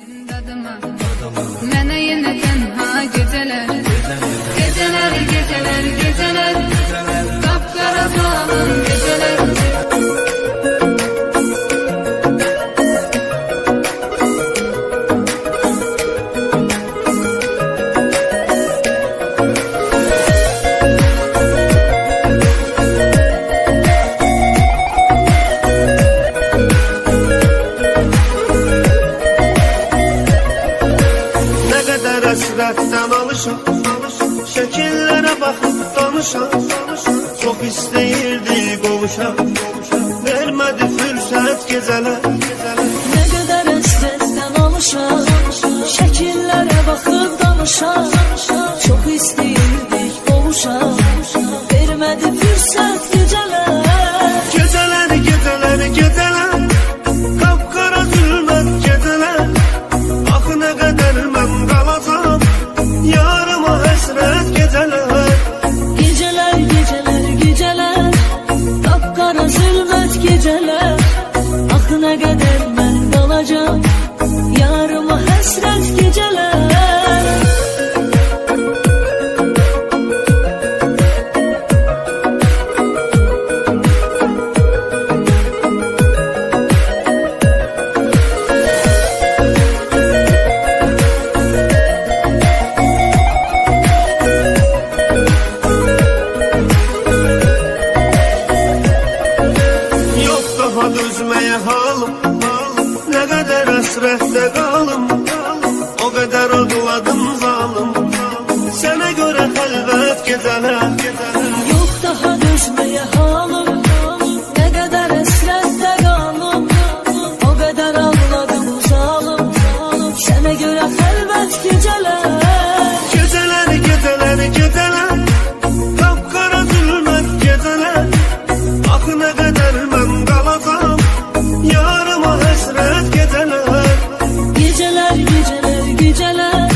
Mənə yenə tənha gecələr, gecələr, gecələr, gecələr, qapqara salın gecələr. Həsrətdən alışam, şəkillərə baxıb danışam. Çox istəyirdi qovuşam, vermədi fürsət gecələr. Nə qədər həsrətdən alışam, şəkillərə baxıb danışam. Çox istəyirdik qovuşam, vermədi fürsət gecələr. Gecələr, gecələr, gecələr, qapqara zülmət gecələr. Axı nə qədər mən qalacam, yarıma həsrət gecələr. Gecələr, gecələr, gecələr, qapqara zülmət gecələr. Axı nə qədər mən qalacam, yarıma həsrət gecələr. Üzməyə halım, nə qədər həsrətdə qalım, o qədər ağladım zalım. Sənə görə xəlvət gecələr. Yox daha dözməyə halım, nə qədər həsrətdə qalım, o qədər ağladım zalım. Sənə görə xəlvət gecələr. Gecələr, gecələr, gecələr, qapqara zülmət gecələr. Axı nə qədər mən qalacam, yarıma həsrət gecələr. Gecələr, gecələr, gecələr,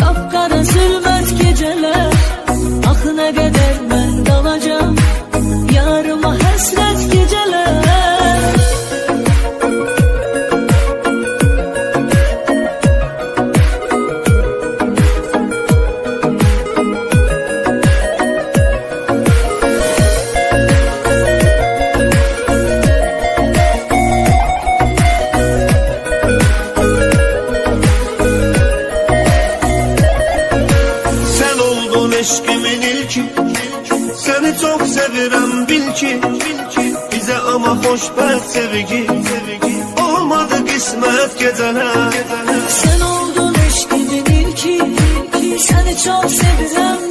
qapqara zülmət gecələr. Axı nə qədər mən qalacam, yarıma həsrət gecələr. Eşkimin ilki, səni çox sevirəm bil ki. Bizə ama xoşbəxt sevgi, olmadı qismət gecələr. Sən oldun eşkimin ilki, səni çox sevirəm